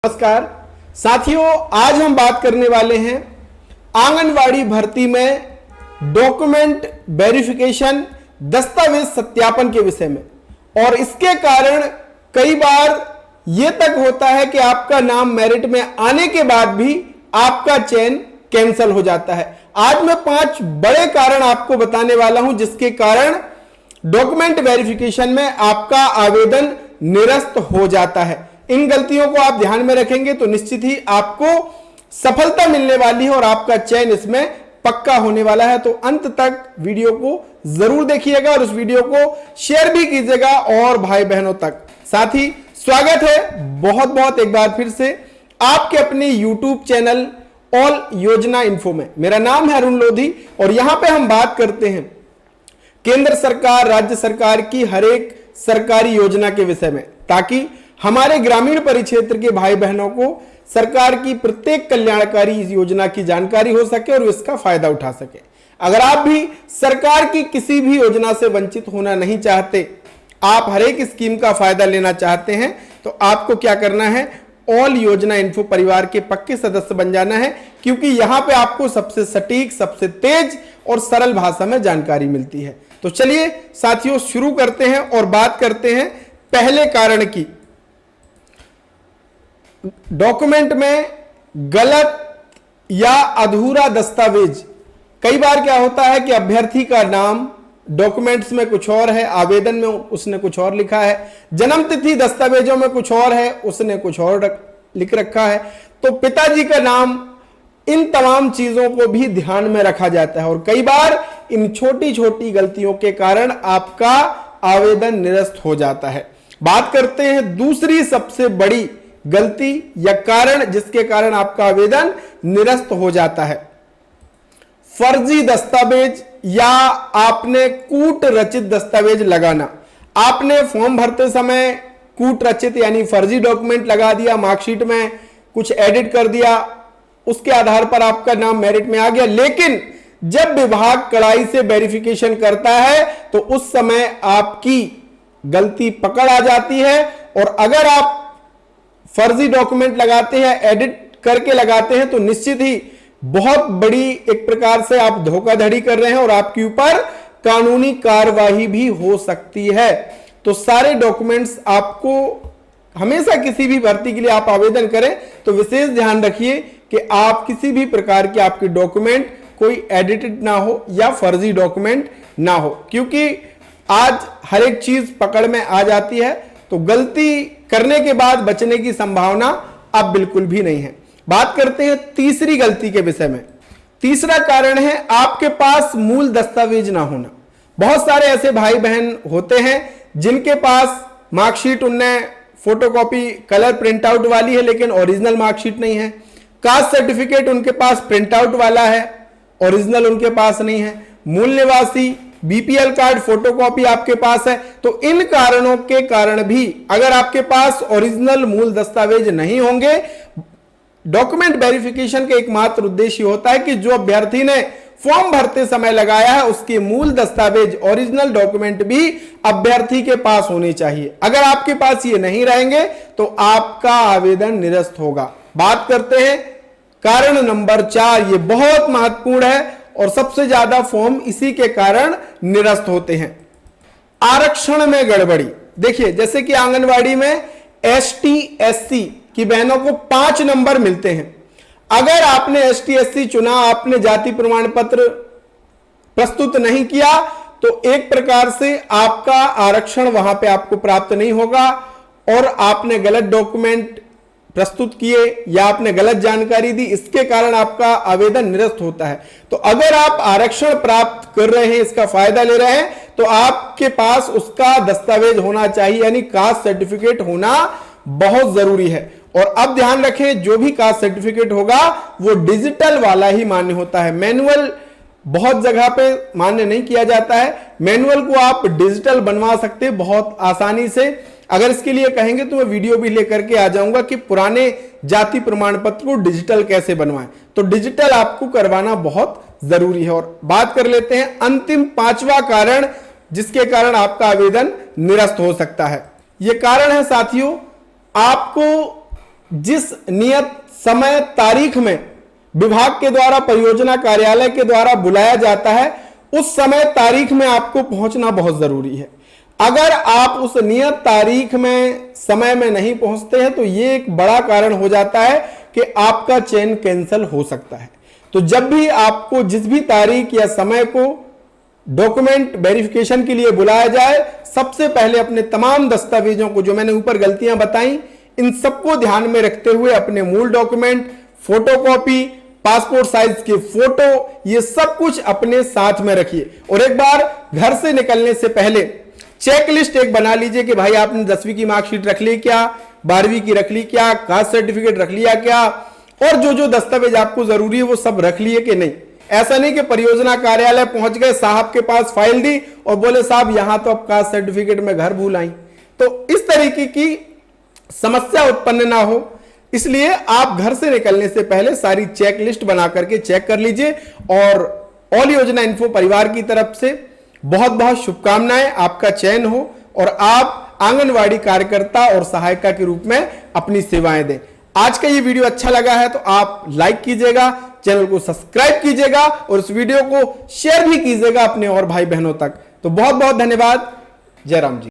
नमस्कार साथियों, आज हम बात करने वाले हैं आंगनवाड़ी भर्ती में डॉक्यूमेंट वेरिफिकेशन, दस्तावेज सत्यापन के विषय में। और इसके कारण कई बार यह तक होता है कि आपका नाम मेरिट में आने के बाद भी आपका चयन कैंसिल हो जाता है। आज मैं 5 बड़े कारण आपको बताने वाला हूं जिसके कारण डॉक्यूमेंट वेरिफिकेशन में आपका आवेदन निरस्त हो जाता है। इन गलतियों को आप ध्यान में रखेंगे तो निश्चित ही आपको सफलता मिलने वाली है और आपका चयन इसमें पक्का होने वाला है। तो अंत तक वीडियो को जरूर देखिएगा और उस वीडियो को शेयर भी कीजिएगा और भाई बहनों तक। साथ ही स्वागत है बहुत बहुत एक बार फिर से आपके अपने YouTube चैनल ऑल योजना इन्फो में। मेरा नाम है अरुण लोधी और यहां पे हम बात करते हैं केंद्र सरकार, राज्य सरकार की हर एक सरकारी योजना के विषय में, ताकि हमारे ग्रामीण परिक्षेत्र के भाई बहनों को सरकार की प्रत्येक कल्याणकारी योजना की जानकारी हो सके और इसका फायदा उठा सके। अगर आप भी सरकार की किसी भी योजना से वंचित होना नहीं चाहते, आप हर एक स्कीम का फायदा लेना चाहते हैं, तो आपको क्या करना है, ऑल योजना इन्फो परिवार के पक्के सदस्य बन जाना है, क्योंकि यहां पे आपको सबसे सटीक, सबसे तेज और सरल भाषा में जानकारी मिलती है। तो चलिए साथियों शुरू करते हैं और बात करते हैं पहले कारण की। डॉक्यूमेंट में गलत या अधूरा दस्तावेज। कई बार क्या होता है कि अभ्यर्थी का नाम डॉक्यूमेंट्स में कुछ और है, आवेदन में उसने कुछ और लिखा है, जन्म तिथि दस्तावेजों में कुछ और है, उसने कुछ और लिख रखा है। तो पिताजी का नाम, इन तमाम चीजों को भी ध्यान में रखा जाता है और कई बार इन छोटी छोटी गलतियों के कारण आपका आवेदन निरस्त हो जाता है। बात करते हैं दूसरी सबसे बड़ी गलती या कारण जिसके कारण आपका आवेदन निरस्त हो जाता है। फर्जी दस्तावेज या आपने कूट रचित दस्तावेज लगाना। आपने फॉर्म भरते समय कूट रचित यानी फर्जी डॉक्यूमेंट लगा दिया, मार्कशीट में कुछ एडिट कर दिया, उसके आधार पर आपका नाम मेरिट में आ गया। लेकिन जब विभाग कड़ाई से वेरिफिकेशन करता है तो उस समय आपकी गलती पकड़ आ जाती है और अगर आप फर्जी डॉक्यूमेंट लगाते हैं, एडिट करके लगाते हैं, तो निश्चित ही बहुत बड़ी एक प्रकार से आप धोखाधड़ी कर रहे हैं और आपके ऊपर कानूनी कार्रवाई भी हो सकती है। तो सारे डॉक्यूमेंट्स आपको हमेशा किसी भी भर्ती के लिए आप आवेदन करें तो विशेष ध्यान रखिए कि आप किसी भी प्रकार के आपके डॉक्यूमेंट कोई एडिटेड ना हो या फर्जी डॉक्यूमेंट ना हो, क्योंकि आज हर एक चीज पकड़ में आ जाती है। तो गलती करने के बाद बचने की संभावना अब बिल्कुल भी नहीं है। बात करते हैं तीसरी गलती के विषय में। तीसरा कारण है आपके पास मूल दस्तावेज ना होना। बहुत सारे ऐसे भाई बहन होते हैं जिनके पास मार्कशीट उनने फोटोकॉपी कलर प्रिंट आउट वाली है लेकिन ओरिजिनल मार्कशीट नहीं है। कास्ट सर्टिफिकेट उनके पास प्रिंट आउट वाला है, ओरिजिनल उनके पास नहीं है। मूल निवासी बीपीएल कार्ड फोटोकॉपी आपके पास है। तो इन कारणों के कारण भी अगर आपके पास ओरिजिनल मूल दस्तावेज नहीं होंगे, डॉक्यूमेंट वेरिफिकेशन का एकमात्र उद्देश्य होता है कि जो अभ्यर्थी ने फॉर्म भरते समय लगाया है उसके मूल दस्तावेज, ओरिजिनल डॉक्यूमेंट भी अभ्यर्थी के पास होने चाहिए। अगर आपके पास ये नहीं रहेंगे तो आपका आवेदन निरस्त होगा। बात करते हैं कारण नंबर 4। ये बहुत महत्वपूर्ण है और सबसे ज्यादा फॉर्म इसी के कारण निरस्त होते हैं। आरक्षण में गड़बड़ी। देखिए, जैसे कि आंगनवाड़ी में एसटी एससी की बहनों को 5 नंबर मिलते हैं। अगर आपने एसटी एससी चुना, आपने जाति प्रमाण पत्र प्रस्तुत नहीं किया, तो एक प्रकार से आपका आरक्षण वहां पे आपको प्राप्त नहीं होगा और आपने गलत डॉक्यूमेंट प्रस्तुत किए या आपने गलत जानकारी दी, इसके कारण आपका आवेदन निरस्त होता है। तो अगर आप आरक्षण प्राप्त कर रहे हैं, इसका फायदा ले रहे हैं, तो आपके पास उसका दस्तावेज होना चाहिए, यानी कास्ट सर्टिफिकेट होना बहुत जरूरी है। और अब ध्यान रखें, जो भी कास्ट सर्टिफिकेट होगा वो डिजिटल वाला ही मान्य होता है। मैनुअल बहुत जगह पे मान्य नहीं किया जाता है। मैनुअल को आप डिजिटल बनवा सकते हैं बहुत आसानी से। अगर इसके लिए कहेंगे तो मैं वीडियो भी लेकर के आ जाऊंगा कि पुराने जाति प्रमाण पत्र को डिजिटल कैसे बनवाएं। तो डिजिटल आपको करवाना बहुत जरूरी है। और बात कर लेते हैं अंतिम 5वां कारण जिसके कारण आपका आवेदन निरस्त हो सकता है। यह कारण है साथियों, आपको जिस नियत समय तारीख में विभाग के द्वारा, परियोजना कार्यालय के द्वारा बुलाया जाता है, उस समय तारीख में आपको पहुंचना बहुत जरूरी है। अगर आप उस नियत तारीख में समय में नहीं पहुंचते हैं तो यह एक बड़ा कारण हो जाता है कि आपका चयन कैंसिल हो सकता है। तो जब भी आपको जिस भी तारीख या समय को डॉक्यूमेंट वेरिफिकेशन के लिए बुलाया जाए, सबसे पहले अपने तमाम दस्तावेजों को, जो मैंने ऊपर गलतियां बताई, इन सबको ध्यान में रखते हुए अपने मूल डॉक्यूमेंट, फोटोकॉपी, पासपोर्ट साइज के फोटो, ये सब कुछ अपने साथ में रखिए। और एक बार घर से निकलने से पहले चेकलिस्ट एक बना लीजिए कि भाई आपने 10वीं की मार्कशीट रख ली क्या, 12वीं की रख ली क्या, कास्ट सर्टिफिकेट रख लिया क्या, और जो जो दस्तावेज आपको जरूरी है वो सब रख लिए कि नहीं। ऐसा नहीं कि परियोजना कार्यालय पहुंच गए, साहब के पास फाइल दी और बोले साहब यहां तो अब कास्ट सर्टिफिकेट में घर भूल आई। तो इस तरीके की समस्या उत्पन्न ना हो, इसलिए आप घर से निकलने से पहले सारी चेक लिस्ट बना करके चेक कर लीजिए। और ऑल योजना इन्फो परिवार की तरफ से बहुत बहुत शुभकामनाएं, आपका चयन हो और आप आंगनवाड़ी कार्यकर्ता और सहायिका के रूप में अपनी सेवाएं दें। आज का ये वीडियो अच्छा लगा है तो आप लाइक कीजिएगा, चैनल को सब्सक्राइब कीजिएगा और इस वीडियो को शेयर भी कीजिएगा अपने और भाई बहनों तक। तो बहुत बहुत धन्यवाद। जय राम जी।